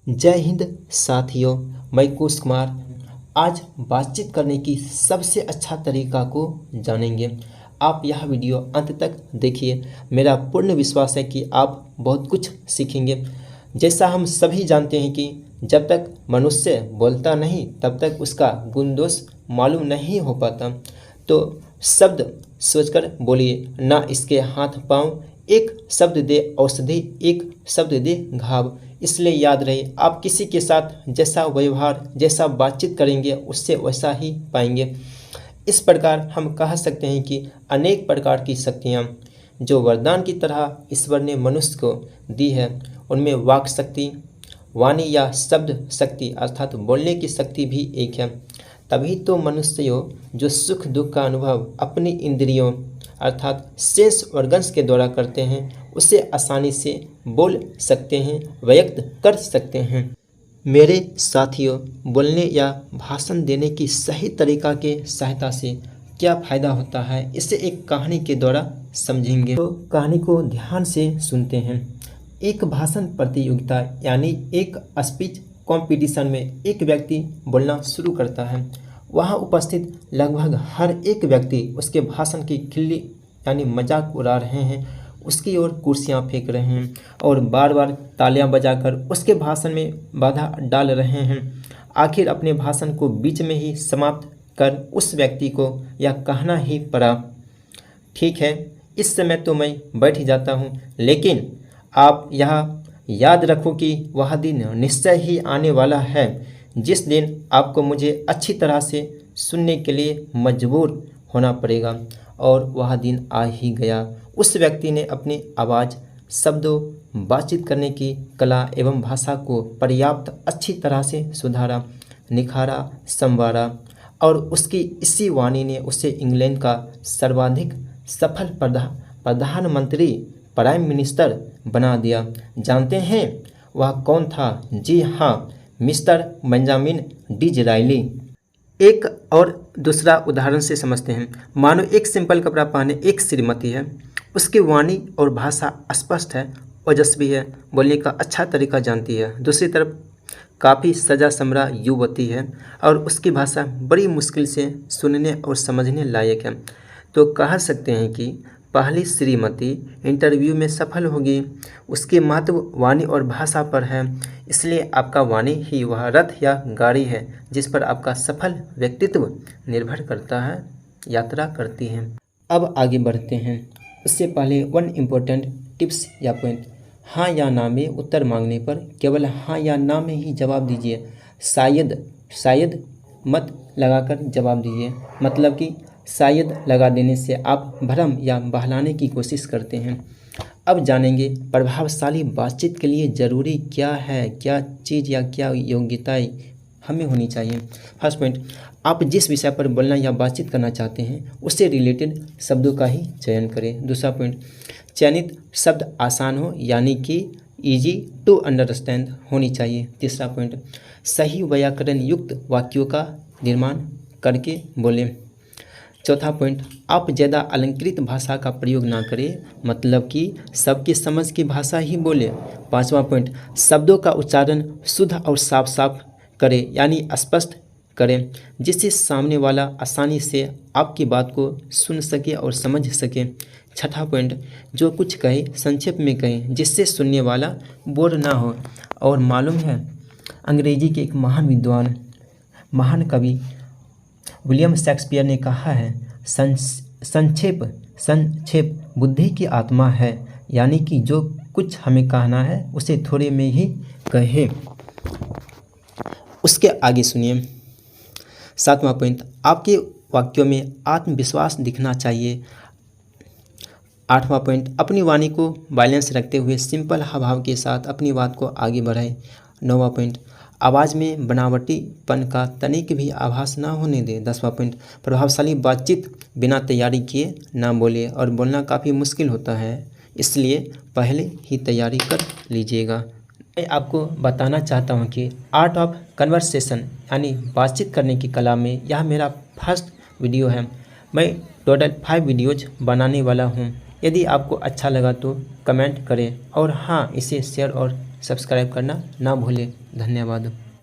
जय हिंद साथियों, मैं कुश कुमार। आज बातचीत करने की सबसे अच्छा तरीका को जानेंगे। आप यह वीडियो अंत तक देखिए। मेरा पूर्ण विश्वास है कि आप बहुत कुछ सीखेंगे। जैसा हम सभी जानते हैं कि जब तक मनुष्य बोलता नहीं तब तक उसका गुण दोष मालूम नहीं हो पाता। तो शब्द सोचकर बोलिए, ना इसके हाथ पाँव, एक शब्द दे औषधि, एक शब्द दे घाव। इसलिए याद रहे, आप किसी के साथ जैसा व्यवहार, जैसा बातचीत करेंगे उससे वैसा ही पाएंगे। इस प्रकार हम कह सकते हैं कि अनेक प्रकार की शक्तियाँ जो वरदान की तरह ईश्वर ने मनुष्य को दी है, उनमें वाक शक्ति, वाणी या शब्द शक्ति अर्थात बोलने की शक्ति भी एक है। तभी तो मनुष्यों जो सुख दुख का अनुभव अपनी इंद्रियों अर्थात सेंस ऑर्गन्स के द्वारा करते हैं, उसे आसानी से बोल सकते हैं, व्यक्त कर सकते हैं। मेरे साथियों, बोलने या भाषण देने की सही तरीका के सहायता से क्या फ़ायदा होता है, इसे एक कहानी के द्वारा समझेंगे। तो कहानी को ध्यान से सुनते हैं। एक भाषण प्रतियोगिता यानी एक स्पीच कंपटीशन में एक व्यक्ति बोलना शुरू करता है। वहाँ उपस्थित लगभग हर एक व्यक्ति उसके भाषण की खिल्ली यानी मजाक उड़ा रहे हैं, उसकी ओर कुर्सियाँ फेंक रहे हैं और बार बार तालियां बजाकर उसके भाषण में बाधा डाल रहे हैं। आखिर अपने भाषण को बीच में ही समाप्त कर उस व्यक्ति को यह कहना ही पड़ा, ठीक है, इस समय तो मैं बैठ ही जाता हूँ, लेकिन आप यह याद रखो कि वह दिन निश्चय ही आने वाला है जिस दिन आपको मुझे अच्छी तरह से सुनने के लिए मजबूर होना पड़ेगा। और वह दिन आ ही गया। उस व्यक्ति ने अपनी आवाज़, शब्दों, बातचीत करने की कला एवं भाषा को पर्याप्त अच्छी तरह से सुधारा, निखारा, संवारा और उसकी इसी वाणी ने उसे इंग्लैंड का सर्वाधिक सफल प्रधानमंत्री प्राइम मिनिस्टर बना दिया। जानते हैं वह कौन था? जी हाँ, मिस्टर बेंजामिन डिज़रायली। एक और दूसरा उदाहरण से समझते हैं। मानो एक सिंपल कपड़ा पहने एक श्रीमती है, उसकी वाणी और भाषा स्पष्ट है, ओजस्वी है, बोलने का अच्छा तरीका जानती है। दूसरी तरफ काफ़ी सजा समरा युवती है और उसकी भाषा बड़ी मुश्किल से सुनने और समझने लायक है। तो कह सकते हैं कि पहली श्रीमती इंटरव्यू में सफल होगी, उसकी महत्व वाणी और भाषा पर है। इसलिए आपका वाणी ही वह रथ या गाड़ी है जिस पर आपका सफल व्यक्तित्व निर्भर करता है, यात्रा करती है। अब आगे बढ़ते हैं। उससे पहले वन इम्पोर्टेंट टिप्स या पॉइंट। हाँ या ना में उत्तर मांगने पर केवल हाँ या ना में ही जवाब दीजिए। शायद मत लगाकर जवाब दीजिए। मतलब कि शायद लगा देने से आप भ्रम या बहलाने की कोशिश करते हैं। अब जानेंगे प्रभावशाली बातचीत के लिए ज़रूरी क्या है, क्या चीज़ या क्या योग्यताएं हमें होनी चाहिए। फर्स्ट पॉइंट, आप जिस विषय पर बोलना या बातचीत करना चाहते हैं उससे रिलेटेड शब्दों का ही चयन करें। दूसरा पॉइंट, चयनित शब्द आसान हो यानी कि ईजी टू अंडरस्टैंड होनी चाहिए। तीसरा पॉइंट, सही व्याकरण युक्त वाक्यों का निर्माण करके बोलें। चौथा पॉइंट, आप ज़्यादा अलंकृत भाषा का प्रयोग ना करें, मतलब कि सबकी समझ की भाषा ही बोलें। पांचवा पॉइंट, शब्दों का उच्चारण शुद्ध और साफ साफ करें यानी स्पष्ट करें, जिससे सामने वाला आसानी से आपकी बात को सुन सके और समझ सके। छठा पॉइंट, जो कुछ कहे संक्षेप में कहें जिससे सुनने वाला बोर ना हो। और मालूम है, अंग्रेजी के एक महान विद्वान, महान कवि विलियम शेक्सपियर ने कहा है, संक्षेप बुद्धि की आत्मा है, यानी कि जो कुछ हमें कहना है उसे थोड़े में ही कहे। उसके आगे सुनिए। सातवां पॉइंट, आपके वाक्यों में आत्मविश्वास दिखना चाहिए। आठवां पॉइंट, अपनी वाणी को बैलेंस रखते हुए सिंपल हावभाव के साथ अपनी बात को आगे बढ़ाएं। नौवां पॉइंट, आवाज़ में बनावटीपन का तनिक भी आभास ना होने दें। 10वां पॉइंट, प्रभावशाली बातचीत बिना तैयारी किए ना बोले और बोलना काफ़ी मुश्किल होता है, इसलिए पहले ही तैयारी कर लीजिएगा। मैं आपको बताना चाहता हूँ कि आर्ट ऑफ कन्वर्सेशन यानी बातचीत करने की कला में यह मेरा फर्स्ट वीडियो है। मैं टोटल 5 वीडियोज बनाने वाला हूँ। यदि आपको अच्छा लगा तो कमेंट करें और हाँ, इसे शेयर और सब्सक्राइब करना ना भूलें। धन्यवाद।